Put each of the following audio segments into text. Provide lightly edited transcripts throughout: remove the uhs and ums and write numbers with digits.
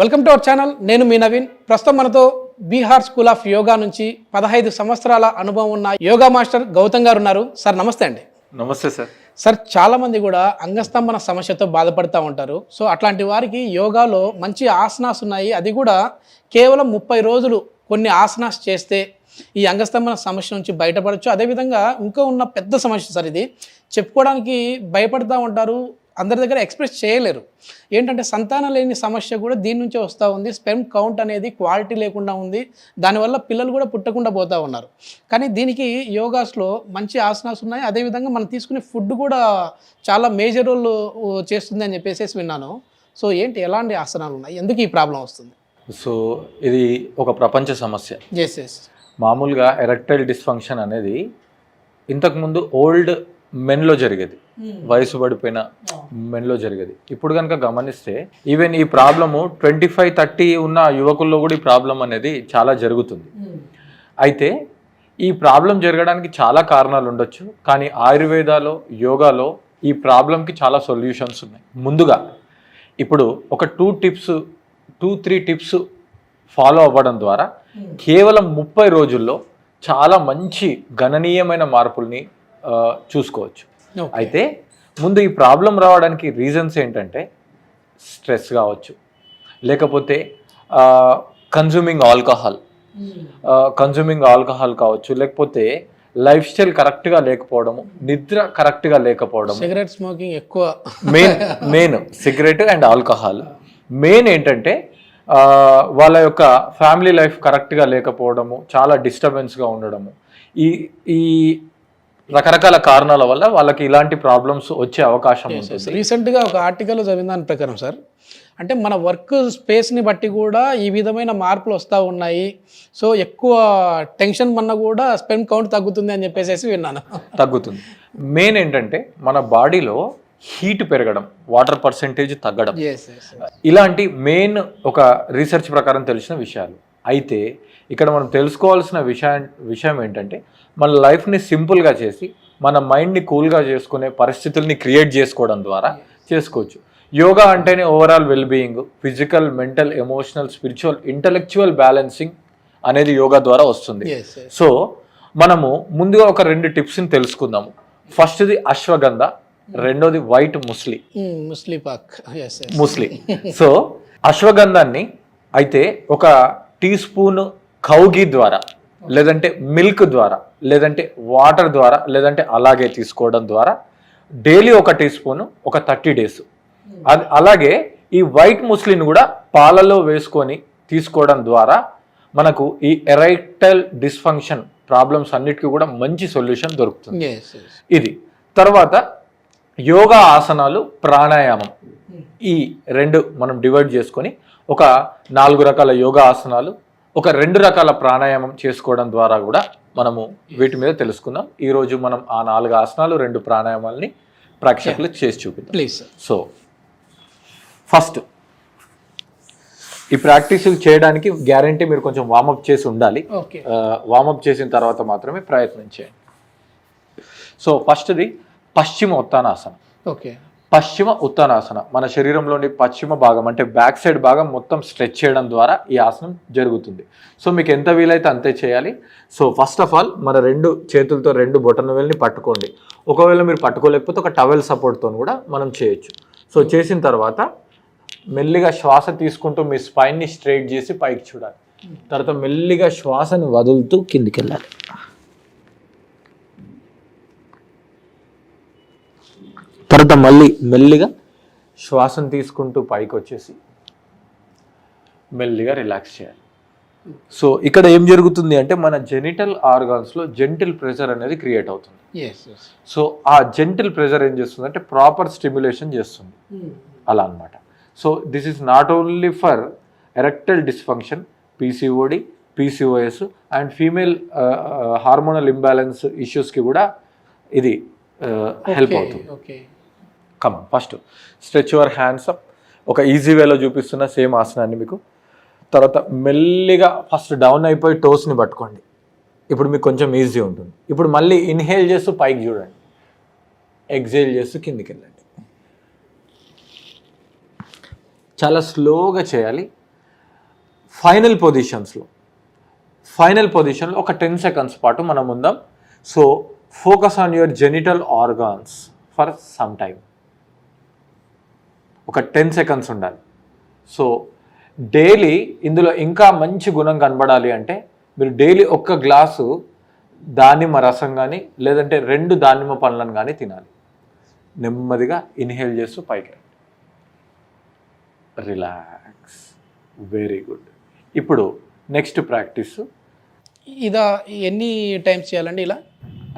Welcome to our channel. నేను మీ నవీన్. ప్రస్తుతం మనతో బీహార్ స్కూల్ ఆఫ్ యోగా నుంచి 15 సంవత్సరాల అనుభవం ఉన్న యోగా మాస్టర్ గౌతమ్ గారు ఉన్నారు. సార్ నమస్తే అండి. నమస్తే సార్. సార్ చాలామంది కూడా అంగస్తంభన సమస్యతో బాధపడుతూ ఉంటారు. సో అట్లాంటి వారికి యోగాలో మంచి ఆసనాస్ ఉన్నాయి. అది కూడా కేవలం 30 రోజులు కొన్ని ఆసనాస్ చేస్తే ఈ అంగస్తంభన సమస్య నుంచి బయటపడవచ్చు. అదేవిధంగా ఇంకా ఉన్న పెద్ద సమస్య సార్, ఇది చెప్పుకోవడానికి భయపడుతూ ఉంటారు, అందరి దగ్గర ఎక్స్ప్రెస్ చేయలేరు. ఏంటంటే సంతానం లేని సమస్య కూడా దీని నుంచే వస్తూ ఉంది. స్పెర్మ్ కౌంట్ అనేది క్వాలిటీ లేకుండా ఉంది. దానివల్ల పిల్లలు కూడా పుట్టకుండా పోతూ ఉన్నారు. కానీ దీనికి యోగాస్లో మంచి ఆసనాస్ ఉన్నాయి. అదేవిధంగా మనం తీసుకునే ఫుడ్ కూడా చాలా మేజర్ రోల్ చేస్తుంది అని చెప్పేసి విన్నాను. సో ఏంటి, ఎలాంటి ఆసనాలు ఉన్నాయి, ఎందుకు ఈ ప్రాబ్లం వస్తుంది? సో ఇది ఒక ప్రపంచ సమస్య. ఎస్. మామూలుగా ఎరెక్టైల్ డిస్ఫంక్షన్ అనేది ఇంతకుముందు ఓల్డ్ మెన్లో జరిగేది, వయసు పడిపోయిన మెన్లో జరిగేది. ఇప్పుడు కనుక గమనిస్తే ఈవెన్ ఈ ప్రాబ్లము 25-30 ఉన్న యువకుల్లో కూడా ఈ ప్రాబ్లం అనేది చాలా జరుగుతుంది. అయితే ఈ ప్రాబ్లం జరగడానికి చాలా కారణాలు ఉండొచ్చు, కానీ ఆయుర్వేదాలో యోగాలో ఈ ప్రాబ్లంకి చాలా సొల్యూషన్స్ ఉన్నాయి. ముందుగా ఇప్పుడు ఒక 2-3 టిప్స్ ఫాలో అవ్వడం ద్వారా కేవలం 30 రోజుల్లో చాలా మంచి గణనీయమైన మార్పుల్ని చూసుకోవచ్చు. అయితే ముందు ఈ ప్రాబ్లం రావడానికి రీజన్స్ ఏంటంటే స్ట్రెస్ కావచ్చు, లేకపోతే కన్జ్యూమింగ్ ఆల్కహాల్ కావచ్చు, లేకపోతే లైఫ్ స్టైల్ కరెక్ట్గా లేకపోవడము, నిద్ర కరెక్ట్గా లేకపోవడం, సిగరెట్ స్మోకింగ్ ఎక్కువ, main cigarette and alcohol. Main ఏంటంటే వాళ్ళ యొక్క ఫ్యామిలీ లైఫ్ కరెక్ట్గా లేకపోవడము, చాలా డిస్టర్బెన్స్గా ఉండడము, ఈ రకరకాల కారణాల వల్ల వాళ్ళకి ఇలాంటి ప్రాబ్లమ్స్ వచ్చే అవకాశం ఉంటుంది. రీసెంట్గా ఒక ఆర్టికల్లో చదివిన దాని ప్రకారం సార్, అంటే మన వర్క్ స్పేస్ని బట్టి కూడా ఈ విధమైన మార్పులు వస్తూ ఉన్నాయి. సో ఎక్కువ టెన్షన్ మన్నా కూడా స్పెర్మ్ కౌంట్ తగ్గుతుంది అని చెప్పేసి విన్నాను. తగ్గుతుంది. మెయిన్ ఏంటంటే మన బాడీలో హీట్ పెరగడం, వాటర్ పర్సెంటేజ్ తగ్గడం, ఇలాంటి మెయిన్ ఒక రీసెర్చ్ ప్రకారం తెలిసిన విషయాలు. అయితే ఇక్కడ మనం తెలుసుకోవాల్సిన విషయం ఏంటంటే మన లైఫ్ని సింపుల్గా చేసి మన మైండ్ని కూల్గా చేసుకునే పరిస్థితుల్ని క్రియేట్ చేసుకోవడం ద్వారా చేసుకోవచ్చు. యోగా అంటేనే overall wellbeing, physical, mental, emotional, spiritual, intellectual balancing అనేది యోగా ద్వారా వస్తుంది. సో మనము ముందుగా ఒక 2 టిప్స్ని తెలుసుకుందాము. ఫస్ట్ది అశ్వగంధ, రెండోది వైట్ ముస్లి. సో అశ్వగంధాన్ని అయితే ఒక టీ స్పూన్ కౌగి ద్వారా, లేదంటే మిల్క్ ద్వారా, లేదంటే వాటర్ ద్వారా, లేదంటే అలాగే తీసుకోవడం ద్వారా డైలీ ఒక టీ స్పూన్ ఒక 30 days. అది అలాగే ఈ వైట్ ముస్లిని కూడా పాలలో వేసుకొని తీసుకోవడం ద్వారా మనకు ఈ ఎరెక్టైల్ డిస్ఫంక్షన్ ప్రాబ్లమ్స్ అన్నిటికీ కూడా మంచి సొల్యూషన్ దొరుకుతుంది. ఇది తర్వాత యోగా ఆసనాలు, ప్రాణాయామం, ఈ 2 మనం డివైడ్ చేసుకొని ఒక 4 రకాల యోగా ఆసనాలు, ఒక 2 రకాల ప్రాణాయామం చేసుకోవడం ద్వారా కూడా మనము వీటి మీద తెలుసుకుందాం. ఈరోజు మనం ఆ 4 ఆసనాలు, 2 ప్రాణాయామాలని ప్రేక్షకులకు చేసి చూపిద్దాం ప్లీజ్. సో ఫస్ట్ ఈ ప్రాక్టీసులు చేయడానికి గ్యారంటీ మీరు కొంచెం వార్మప్ చేసి ఉండాలి. వార్మప్ చేసిన తర్వాత మాత్రమే ప్రయత్నం చేయండి. సో ఫస్ట్ది పశ్చిమ ఉత్తానాసన. పశ్చిమ ఉత్తానాసన మన శరీరంలోని పశ్చిమ భాగం అంటే బ్యాక్ సైడ్ భాగం మొత్తం స్ట్రెచ్ చేయడం ద్వారా ఈ ఆసనం జరుగుతుంది. సో మీకు ఎంత వీలైతే అంతే చేయాలి. సో ఫస్ట్ ఆఫ్ ఆల్ మన 2 చేతులతో 2 బొటనవేలుని పట్టుకోండి. ఒకవేళ మీరు పట్టుకోలేకపోతే ఒక టవెల్ సపోర్ట్తో కూడా మనం చేయొచ్చు. సో చేసిన తర్వాత మెల్లిగా శ్వాస తీసుకుంటూ మీ స్పైన్ని స్ట్రైట్ చేసి పైకి చూడాలి. తర్వాత మెల్లిగా శ్వాసని వదులుతూ కిందికి వెళ్ళాలి. తర్వాత మళ్ళీ మెల్లిగా శ్వాసను తీసుకుంటూ పైకి వచ్చేసి మెల్లిగా రిలాక్స్ చేయాలి. సో ఇక్కడ ఏం జరుగుతుంది అంటే మన జెనిటల్ ఆర్గాన్స్లో జెంటిల్ ప్రెషర్ అనేది క్రియేట్ అవుతుంది. సో ఆ జెంటిల్ ప్రెషర్ ఏం చేస్తుంది అంటే ప్రాపర్ స్టిమ్యులేషన్ చేస్తుంది అలా అన్నమాట. So this is not only for erectile dysfunction, PCOD, PCOS and female hormonal imbalance ఇష్యూస్కి కూడా ఇది హెల్ప్ అవుతుంది. Come first stretch your hands up. ఒక ఈజీ వేలో చూపిస్తున్న సేమ్ ఆసనాన్ని మీకు. తర్వాత మెల్లిగా ఫస్ట్ డౌన్ అయిపోయి టోస్ని పట్టుకోండి. ఇప్పుడు మీకు కొంచెం ఈజీ ఉంటుంది. ఇప్పుడు మళ్ళీ ఇన్హేల్ చేస్తూ పైకి చూడండి, ఎగ్జేల్ చేస్తూ కిందికి వెళ్ళండి. చాలా స్లోగా చేయాలి. ఫైనల్ పొజిషన్లో ఒక 10 seconds పాటు మనం ఉందాం. So focus on your genital organs for some time. ఒక 10 seconds ఉండాలి. సో డైలీ ఇందులో ఇంకా మంచి గుణం కనబడాలి అంటే మీరు డైలీ ఒక్క గ్లాసు దానిమ్మ రసం కానీ లేదంటే 2 దానిమ్మ పండ్లను కానీ తినాలి. నెమ్మదిగా ఇన్హేల్ చేస్తూ పైకి రిలాక్స్. Very good. ఇప్పుడు నెక్స్ట్ ప్రాక్టీస్. ఇదా ఎన్ని టైమ్స్ చేయాలండి ఇలా?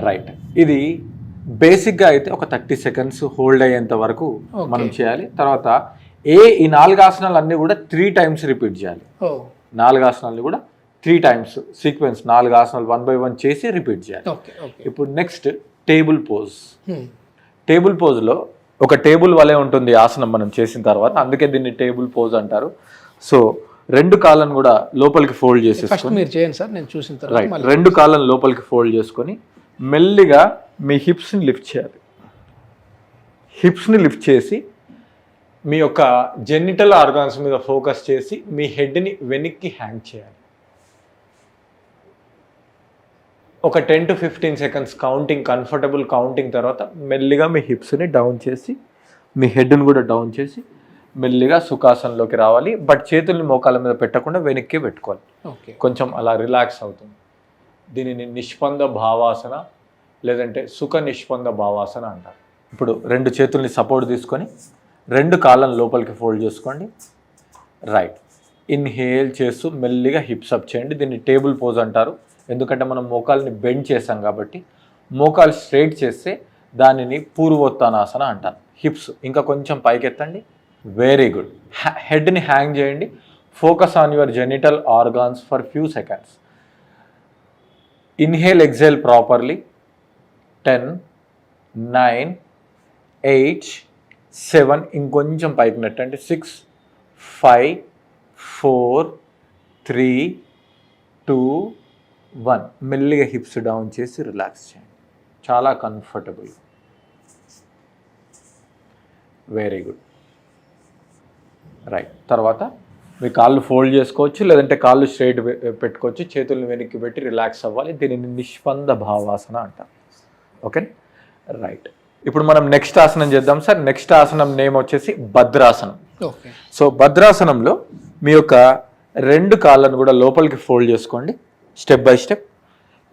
రైట్. ఇది బేసిక్గా అయితే ఒక 30 seconds హోల్డ్ అయ్యేంత వరకు మనం చేయాలి. తర్వాత ఈ 4 ఆసనాలు అన్నీ కూడా 3 times రిపీట్ చేయాలి. 4 ఆసనాలు కూడా 3 times సీక్వెన్స్ 4 ఆసనాలు 1 by 1 చేసి రిపీట్ చేయాలి. ఇప్పుడు నెక్స్ట్ టేబుల్ పోజ్. టేబుల్ పోజ్లో ఒక టేబుల్ వలె ఉంటుంది ఆసనం మనం చేసిన తర్వాత, అందుకే దీన్ని టేబుల్ పోజ్ అంటారు. సో 2 కాళ్ళను కూడా లోపలికి ఫోల్డ్ చేసేసుకొని మీరు చేయండి సార్, నేను చూసిన తర్వాత. రైట్. 2 కాళ్ళను లోపలికి ఫోల్డ్ చేసుకొని మెల్లిగా మీ హిప్స్ని లిఫ్ట్ చేయాలి. హిప్స్ని లిఫ్ట్ చేసి మీ యొక్క జెనిటల్ ఆర్గాన్స్ మీద ఫోకస్ చేసి మీ హెడ్ని వెనక్కి హ్యాంగ్ చేయాలి. ఒక 10 to 15 seconds counting, comfortable counting తర్వాత మెల్లిగా మీ హిప్స్ని డౌన్ చేసి మీ హెడ్ని కూడా డౌన్ చేసి మెల్లిగా సుఖాసనంలోకి రావాలి. బట్ చేతుల్ని మోకాళ్ళ మీద పెట్టకుండా వెనక్కి పెట్టుకోవాలి. కొంచెం అలా రిలాక్స్ అవుతుంది. దీనిని నిష్పంద భావాసన లేదంటే సుఖ నిష్పంద భావాసన అంటారు. ఇప్పుడు 2 చేతుల్ని సపోర్ట్ తీసుకొని 2 కాళ్ళను లోపలికి ఫోల్డ్ చేసుకోండి. రైట్. ఇన్హేల్ చేస్తూ మెల్లిగా హిప్స్ అప్ చేయండి. దీన్ని టేబుల్ పోజ్ అంటారు, ఎందుకంటే మనం మోకాల్ని బెండ్ చేసాం కాబట్టి. మోకాలు స్ట్రైట్ చేస్తే దానిని పూర్వోత్తానాసన అంటారు. హిప్స్ ఇంకా కొంచెం పైకెత్తండి. Very good. హెడ్ని హ్యాంగ్ చేయండి. Focus on your genital organs for few seconds. Inhale exhale properly. 10, 9, 8, 7, ఇంకొంచెం పైకి నెట్టండి. 6, 5, 4, 3, 2, 1. మెల్లిగా హిప్స్ డౌన్ చేసి రిలాక్స్ చేయండి. చాలా కంఫర్టబుల్. Very good. రైట్. తర్వాత మీ కాళ్ళు ఫోల్డ్ చేసుకోవచ్చు, లేదంటే కాళ్ళు స్ట్రైట్ పెట్టుకోవచ్చు. చేతులను వెనక్కి పెట్టి రిలాక్స్ అవ్వాలి. దీనిని నిష్పంద భావాసన అంటారు. ఓకే. రైట్. ఇప్పుడు మనం నెక్స్ట్ ఆసనం చేద్దాం సార్. నెక్స్ట్ ఆసనం నేమ్ వచ్చేసి భద్రాసనం. సో భద్రాసనంలో మీ యొక్క 2 కాళ్ళను కూడా లోపలికి ఫోల్డ్ చేసుకోండి. స్టెప్ బై స్టెప్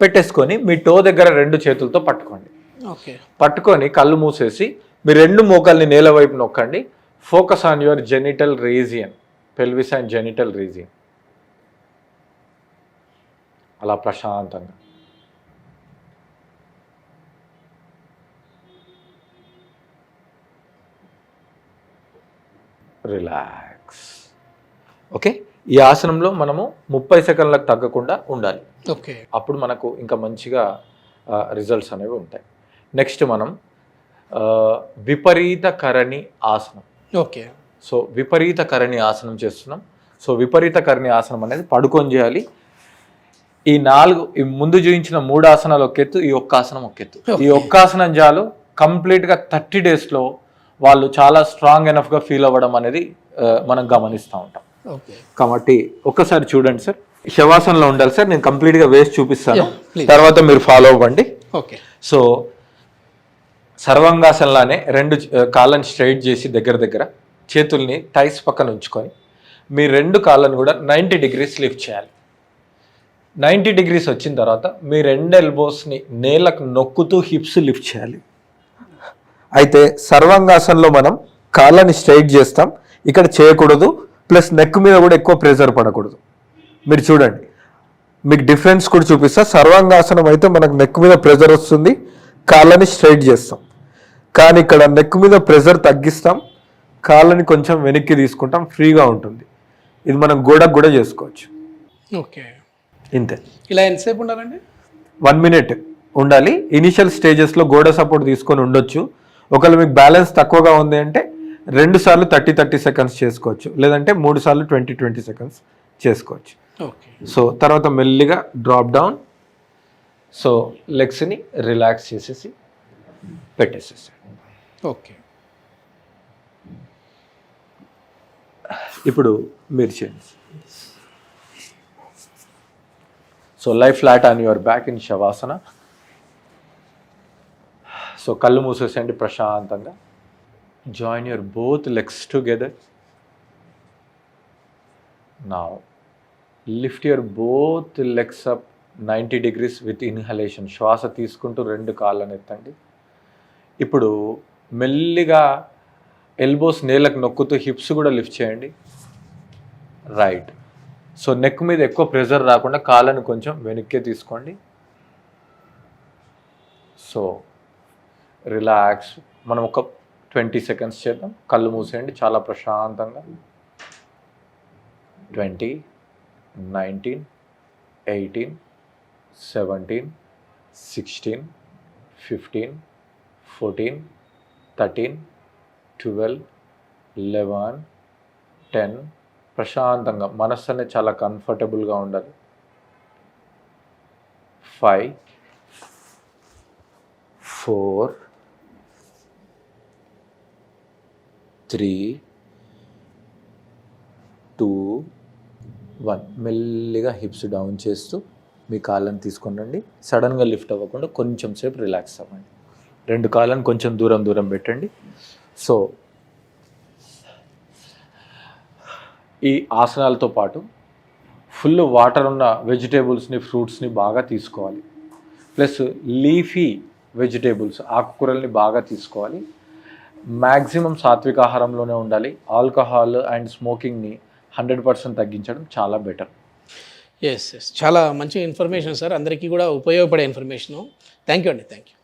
పెట్టేసుకొని మీ టో దగ్గర 2 చేతులతో పట్టుకోండి. పట్టుకొని కళ్ళు మూసేసి మీ 2 మోకాల్ని నేల వైపు నొక్కండి. Focus on your genital region, pelvis and genital region. అలా ప్రశాంతంగా రిలాక్స్. ఓకే. ఈ ఆసనంలో మనము 30 సెకండ్లకు తగ్గకుండా ఉండాలి. ఓకే. అప్పుడు మనకు ఇంకా మంచిగా రిజల్ట్స్ అనేవి ఉంటాయి. నెక్స్ట్ మనం విపరీత కరణి ఆసనం. ఓకే. సో విపరీత కరణి ఆసనం చేస్తున్నాం. సో విపరీత కరణి ఆసనం అనేది పడుకొని చేయాలి. ఈ ముందు చూపించిన 3 ఆసనాలు ఒక ఎత్తు, ఈ ఒక్క ఆసనం ఒక ఎత్తు. ఈ ఒక్క ఆసనం చాలు కంప్లీట్గా 30 daysలో వాళ్ళు చాలా స్ట్రాంగ్ ఎనఫ్గా ఫీల్ అవ్వడం అనేది మనం గమనిస్తూ ఉంటాం. కాబట్టి ఒక్కసారి చూడండి సార్. శవాసనంలో ఉండాలి సార్. నేను కంప్లీట్గా వేసి చూపిస్తాను, తర్వాత మీరు ఫాలో అవ్వండి. ఓకే. సో సర్వాంగాసనలానే 2 కాళ్ళని స్ట్రైట్ చేసి దగ్గర చేతుల్ని టైస్ పక్కన ఉంచుకొని మీ 2 కాళ్ళను కూడా 90 degrees లిఫ్ట్ చేయాలి. 90 degrees వచ్చిన తర్వాత మీ 2 ఎల్బోస్ని నేలకు నొక్కుతూ హిప్స్ లిఫ్ట్ చేయాలి. అయితే సర్వాంగాసనలో మనం కాళ్ళని స్ట్రైట్ చేస్తాం, ఇక్కడ చేయకూడదు. ప్లస్ నెక్ మీద కూడా ఎక్కువ ప్రెషర్ పడకూడదు. మీరు చూడండి, మీకు డిఫరెన్స్ కూడా చూపిస్తా. సర్వాంగాసనం అయితే మనకు నెక్ మీద ప్రెషర్ వస్తుంది, కాళ్ళని స్ట్రైట్ చేస్తాం. కానీ ఇక్కడ నెక్ మీద ప్రెషర్ తగ్గిస్తాం, కాళ్ళని కొంచెం వెనక్కి తీసుకుంటాం, ఫ్రీగా ఉంటుంది. ఇది మనం గోడకు కూడా చేసుకోవచ్చు. ఓకే. ఇంతే. ఇలా ఎంతసేపు ఉండాలండి? 1 minute ఉండాలి. ఇనిషియల్ స్టేజెస్లో గోడ సపోర్ట్ తీసుకొని ఉండొచ్చు. ఒకవేళ మీకు బ్యాలెన్స్ తక్కువగా ఉంది అంటే 2 సార్లు 30 seconds చేసుకోవచ్చు, లేదంటే 3 సార్లు 20 seconds చేసుకోవచ్చు. సో తర్వాత మెల్లిగా డ్రాప్ డౌన్. సో లెగ్స్ని రిలాక్స్ చేసేసి పెట్టేసేసి. ఓకే. ఇప్పుడు మీరు చేయండి. సో లై flat on your back in శవాసన. So కళ్ళు మూసేసేయండి ప్రశాంతంగా. Join your both legs together. Now lift your both legs up 90 degrees with inhalation. శ్వాస తీసుకుంటూ 2 కాళ్ళను ఎత్తండి. ఇప్పుడు మెల్లిగా ఎల్బోస్ నేలకు నొక్కుతూ హిప్స్ కూడా లిఫ్ట్ చేయండి. రైట్. సో నెక్ మీద ఎక్కువ ప్రెషర్ రాకుండా కాళ్ళను కొంచెం వెనక్కే తీసుకోండి. So relax. మనం ఒక 20 seconds చేద్దాం. కళ్ళు మూసేయండి చాలా ప్రశాంతంగా. 20, 19, 18, 17, 16, 15, 14, 13, 12, 11, 10. ప్రశాంతంగా మనస్సు అనేది చాలా కంఫర్టబుల్గా ఉండాలి. 5, 4, 3, 2, 1. మెల్లిగా హిప్స్ డౌన్ చేస్తూ మీ కాళ్ళని తీసుకొని రండి. సడన్గా లిఫ్ట్ అవ్వకుండా కొంచెం సేపు రిలాక్స్ అవ్వండి. 2 కాళ్ళని కొంచెం దూరం పెట్టండి. సో ఈ ఆసనాలతో పాటు ఫుల్ వాటర్ ఉన్న వెజిటేబుల్స్ని, ఫ్రూట్స్ని బాగా తీసుకోవాలి. ప్లస్ లీఫీ వెజిటేబుల్స్, ఆకుకూరల్ని బాగా తీసుకోవాలి. మ్యాక్సిమం సాత్విక ఆహారంలోనే ఉండాలి. ఆల్కహాల్ అండ్ స్మోకింగ్ని 100% తగ్గించడం చాలా బెటర్. ఎస్ చాలా మంచి ఇన్ఫర్మేషన్ సార్, అందరికీ కూడా ఉపయోగపడే ఇన్ఫర్మేషను. థ్యాంక్ యూ అండి. Thank you.